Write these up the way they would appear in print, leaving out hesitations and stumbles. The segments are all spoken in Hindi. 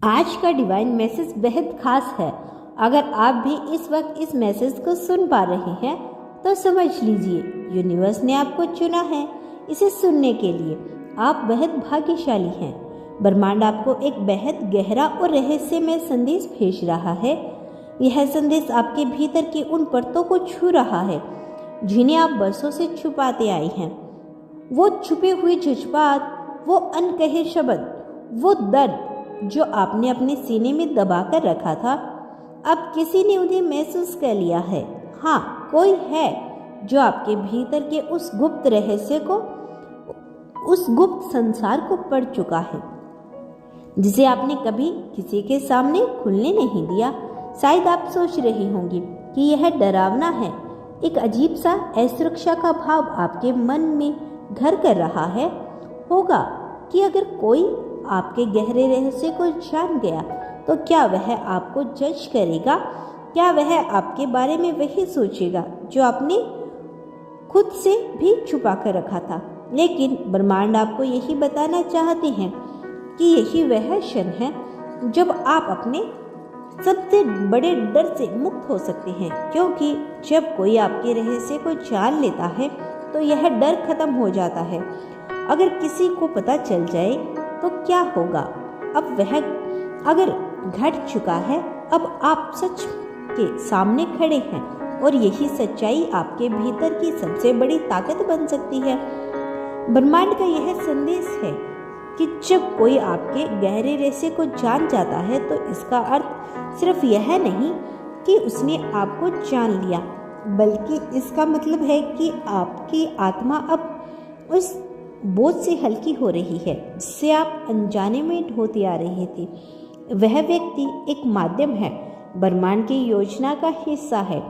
आज का डिवाइन मैसेज बेहद खास है। अगर आप भी इस वक्त इस मैसेज को सुन पा रहे हैं तो समझ लीजिए यूनिवर्स ने आपको चुना है इसे सुनने के लिए। आप बेहद भाग्यशाली हैं। ब्रह्मांड आपको एक बेहद गहरा और रहस्यमय संदेश भेज रहा है। यह संदेश आपके भीतर की उन परतों को छू रहा है जिन्हें आप बरसों से छुपाते आए हैं। वो छुपे हुए जज्बात, वो अनकहे शब्द, वो दर्द जो आपने अपने सीने में दबाकर रखा था, अब किसी ने उन्हें महसूस कर लिया है। हाँ, कोई है जो आपके भीतर के उस गुप्त रहस्य को, उस गुप्त संसार को पढ़ चुका है जिसे आपने कभी किसी के सामने खुलने नहीं दिया। शायद आप सोच रही होंगी कि यह डरावना है। एक अजीब सा असुरक्षा का भाव आपके मन में घर कर रहा है होगा कि अगर कोई आपके गहरे रहस्य को जान गया तो क्या वह आपको जज करेगा? क्या वह आपके बारे में वही सोचेगा जो आपने खुद से भी छुपा कर रखा था? लेकिन ब्रह्मांड आपको यही बताना चाहते हैं कि यही वह क्षण है जब आप अपने सबसे बड़े डर से मुक्त हो सकते हैं, क्योंकि जब कोई आपके रहस्य को जान लेता है तो यह डर खत्म हो जाता है। अगर किसी को पता चल जाए तो क्या होगा? अब वह अगर घट चुका है, अब आप सच के सामने खड़े हैं और यही सच्चाई आपके भीतर की सबसे बड़ी ताकत बन सकती है। ब्रह्मांड का यह संदेश है कि जब कोई आपके गहरे रहस्य को जान जाता है तो इसका अर्थ सिर्फ यह नहीं कि उसने आपको जान लिया, बल्कि इसका मतलब है कि आपकी आत्मा अब उस बोझ से हल्की हो रही है जिससे आप अनजाने में ढोते आ रहे थे। वह व्यक्ति एक माध्यम है, ब्रह्मांड की योजना का हिस्सा है,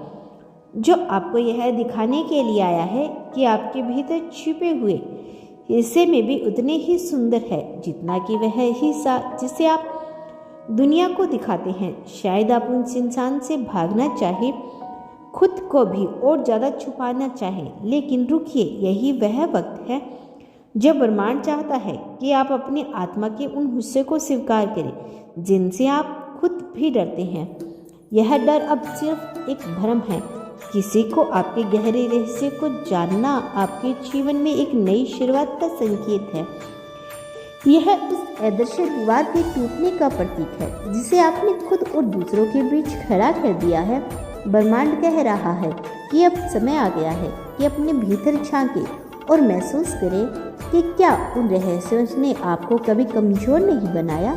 जो आपको यह दिखाने के लिए आया है कि आपके भीतर छिपे हुए हिस्से में भी उतने ही सुंदर है जितना कि वह हिस्सा जिसे आप दुनिया को दिखाते हैं। शायद आप उस इंसान से भागना चाहे, खुद को भी और ज़्यादा छुपाना चाहे, लेकिन रुकिए, यही वह वक्त है जब ब्रह्मांड चाहता है कि आप अपनी आत्मा के उन हिस्से को स्वीकार करें जिनसे आप खुद भी डरते हैं। यह डर अब सिर्फ एक भ्रम है। किसी को आपके गहरे रहस्य को जानना आपके जीवन में एक नई शुरुआत का संकेत है। यह उस अदृश्य दीवार के टूटने का प्रतीक है जिसे आपने खुद और दूसरों के बीच खड़ा कर दिया है। ब्रह्मांड कह रहा है कि अब समय आ गया है कि अपने भीतर झांके और महसूस करें कि क्या उन रहस्यों ने आपको कभी कमजोर नहीं बनाया,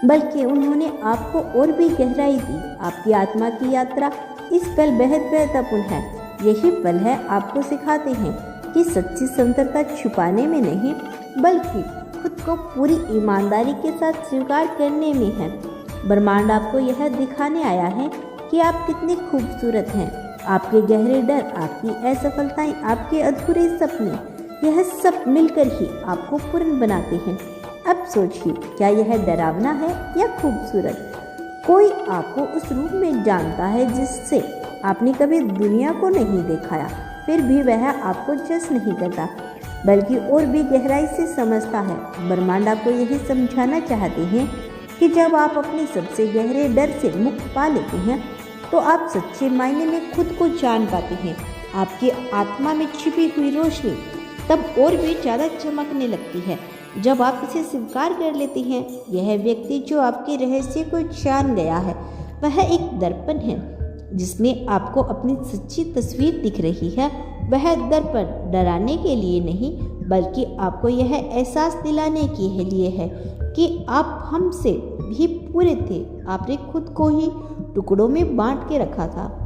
बल्कि उन्होंने आपको और भी गहराई दी। आपकी आत्मा की यात्रा इस पल बेहद महत्वपूर्ण है। यही पल है आपको सिखाते हैं कि सच्ची सुंदरता छुपाने में नहीं, बल्कि खुद को पूरी ईमानदारी के साथ स्वीकार करने में है। ब्रह्मांड आपको यह दिखाने आया है कि आप कितने खूबसूरत हैं। आपके गहरे डर, आपकी असफलताएं, आपके अधूरे सपने, यह सब मिलकर ही आपको पूर्ण बनाते हैं। अब सोचिए, क्या यह डरावना है या खूबसूरत? कोई आपको उस रूप में जानता है जिससे आपने कभी दुनिया को नहीं दिखाया, फिर भी वह आपको जज नहीं करता, बल्कि और भी गहराई से समझता है। ब्रह्मांड आपको यही समझाना चाहते हैं कि जब आप अपने सबसे गहरे डर से मुक्त पा लेते हैं तो आप सच्चे मायने में खुद को जान पाते हैं। आपकी आत्मा में छिपी हुई रोशनी तब और भी ज़्यादा चमकने लगती है जब आप इसे स्वीकार कर लेते हैं। यह व्यक्ति जो आपके रहस्य को जान गया है, वह एक दर्पण है जिसमें आपको अपनी सच्ची तस्वीर दिख रही है। वह दर्पण डराने के लिए नहीं, बल्कि आपको यह एहसास दिलाने के लिए है कि आप हमसे भी पूरे थे। आपने खुद को ही टुकड़ों में बांट के रखा था।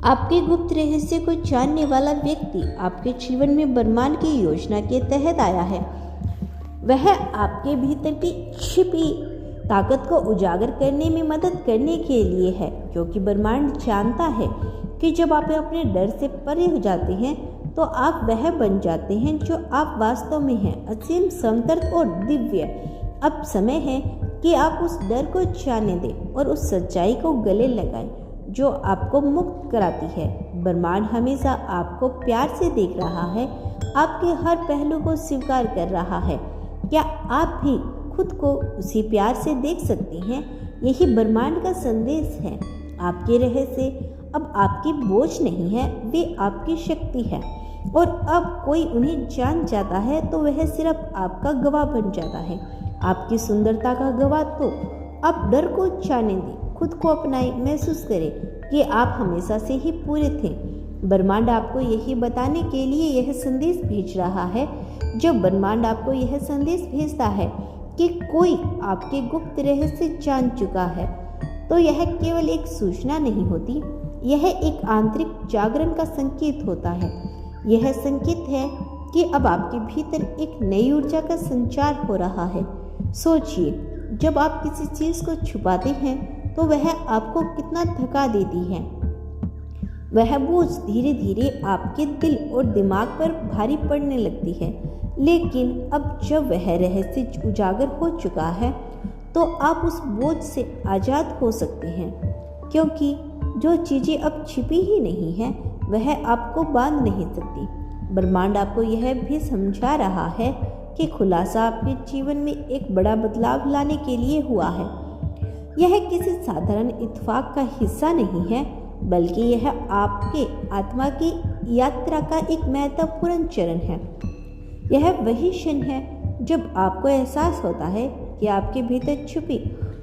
आपके गुप्त रहस्य को जानने वाला व्यक्ति आपके जीवन में ब्रह्मांड की योजना के तहत आया है। वह आपके भीतर की छिपी ताकत को उजागर करने में मदद करने के लिए है, क्योंकि ब्रह्मांड जानता है कि जब आप अपने डर से परे हो जाते हैं तो आप वह बन जाते हैं जो आप वास्तव में हैं, असीम, समर्थ और दिव्य। अब समय है कि आप उस डर को जाने दें और उस सच्चाई को गले लगाएं जो आपको मुक्त कराती है। ब्रह्मांड हमेशा आपको प्यार से देख रहा है, आपके हर पहलू को स्वीकार कर रहा है। क्या आप भी खुद को उसी प्यार से देख सकती हैं। यही ब्रह्मांड का संदेश है। आपके रहस्य अब आपकी बोझ नहीं है, वे आपकी शक्ति है। और अब कोई उन्हें जान जाता है तो वह सिर्फ आपका गवाह बन जाता है, आपकी सुंदरता का गवाह। तो अब डर को जाने दें, खुद को अपनाएं, महसूस करें कि आप हमेशा से ही पूरे थे। ब्रह्मांड आपको यही बताने के लिए यह संदेश भेज रहा है। जब ब्रह्मांड आपको यह संदेश भेजता है कि कोई आपके गुप्त रहस्य जान चुका है, तो यह केवल एक सूचना नहीं होती, यह एक आंतरिक जागरण का संकेत होता है। यह संकेत है कि अब आपके भीतर एक नई ऊर्जा का संचार हो रहा है। सोचिए, जब आप किसी चीज़ को छुपाते हैं तो वह आपको कितना थका देती है। वह बोझ धीरे धीरे आपके दिल और दिमाग पर भारी पड़ने लगती है। लेकिन अब जब वह रहस्य उजागर हो चुका है तो आप उस बोझ से आज़ाद हो सकते हैं, क्योंकि जो चीज़ें अब छिपी ही नहीं हैं वह आपको बांध नहीं सकती। ब्रह्मांड आपको यह भी समझा रहा है कि खुलासा आपके जीवन में एक बड़ा बदलाव लाने के लिए हुआ है। यह किसी साधारण इत्तेफाक का हिस्सा नहीं है, बल्कि यह आपके आत्मा की यात्रा का एक महत्वपूर्ण चरण है। यह वही क्षण है जब आपको एहसास होता है कि आपके भीतर छुपी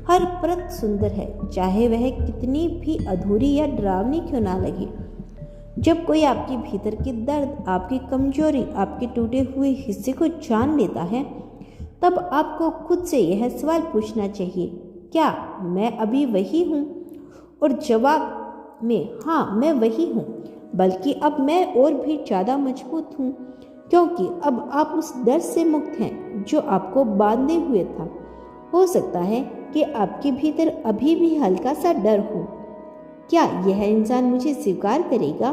हर परत सुंदर है, चाहे वह कितनी भी अधूरी या डरावनी क्यों ना लगे। जब कोई आपके भीतर के दर्द, आपकी कमजोरी, आपके टूटे हुए हिस्से को जान लेता है, तब आपको खुद से यह सवाल पूछना चाहिए, क्या मैं अभी वही हूँ? और जवाब में हाँ, मैं वही हूँ, बल्कि अब मैं और भी ज़्यादा मजबूत हूँ, क्योंकि अब आप उस डर से मुक्त हैं जो आपको बांधे हुए था। हो सकता है कि आपके भीतर अभी भी हल्का सा डर हो। क्या यह इंसान मुझे स्वीकार करेगा?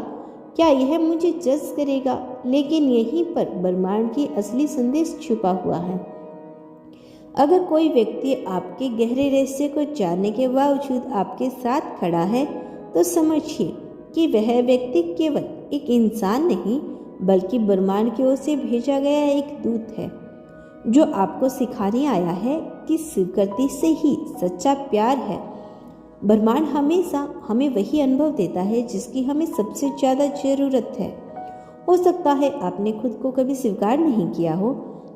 क्या यह मुझे जज करेगा? लेकिन यहीं पर ब्रह्मांड की असली संदेश छुपा हुआ है। अगर कोई व्यक्ति आपके गहरे रहस्य को जानने के बावजूद आपके साथ खड़ा है, तो समझिए कि वह व्यक्ति केवल एक इंसान नहीं, बल्कि ब्रह्मांड की ओर से भेजा गया एक दूत है, जो आपको सिखाने आया है कि स्वीकृति से ही सच्चा प्यार है। ब्रह्मांड हमेशा हमें वही अनुभव देता है जिसकी हमें सबसे ज़्यादा ज़रूरत है। हो सकता है आपने खुद को कभी स्वीकार नहीं किया हो,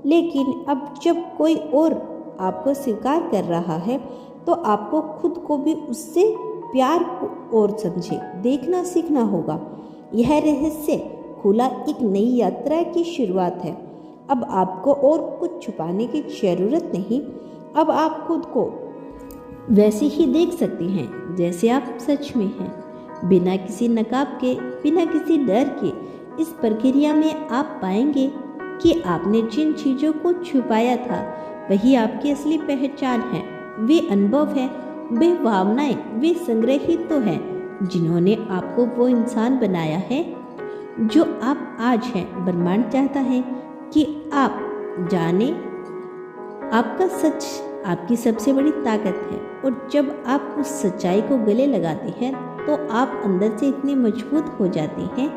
लेकिन अब जब कोई और आपको स्वीकार कर रहा है, तो आपको खुद को भी उससे प्यार को और समझे देखना सीखना होगा। यह रहस्य खुला एक नई यात्रा की शुरुआत है। अब आपको और कुछ छुपाने की ज़रूरत नहीं। अब आप खुद को वैसे ही देख सकते हैं जैसे आप सच में हैं, बिना किसी नकाब के, बिना किसी डर के। इस प्रक्रिया में आप पाएंगे कि आपने जिन चीज़ों को छुपाया था वही आपकी असली पहचान है। वे अनुभव हैं, वे भावनाएं, वे संग्रहित तो हैं जिन्होंने आपको वो इंसान बनाया है जो आप आज हैं। ब्रह्मांड चाहता है कि आप जाने आपका सच आपकी सबसे बड़ी ताकत है, और जब आप उस सच्चाई को गले लगाते हैं तो आप अंदर से इतने मजबूत हो जाते हैं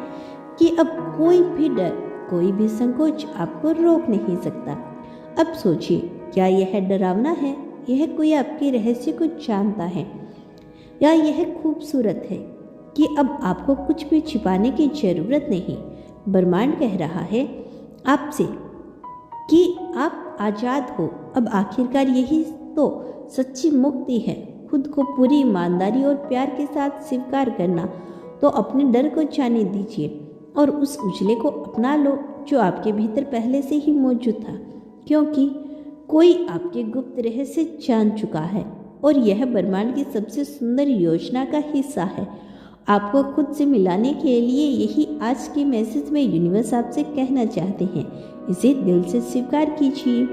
कि अब कोई भी डर, कोई भी संकोच आपको रोक नहीं सकता। अब सोचिए, क्या यह डरावना है? यह कोई आपके रहस्य को जानता है, या यह खूबसूरत है कि अब आपको कुछ भी छिपाने की जरूरत नहीं। ब्रह्मांड कह रहा है आपसे कि आप आज़ाद हो। अब आखिरकार यही तो सच्ची मुक्ति है, खुद को पूरी ईमानदारी और प्यार के साथ स्वीकार करना। तो अपने डर को जाने दीजिए और उस उजले को अपना लो जो आपके भीतर पहले से ही मौजूद था, क्योंकि कोई आपके गुप्त रहस्य जान चुका है और यह ब्रह्मांड की सबसे सुंदर योजना का हिस्सा है। आपको खुद से मिलाने के लिए यही आज के मैसेज में यूनिवर्स आपसे कहना चाहते हैं। इसे दिल से स्वीकार कीजिए।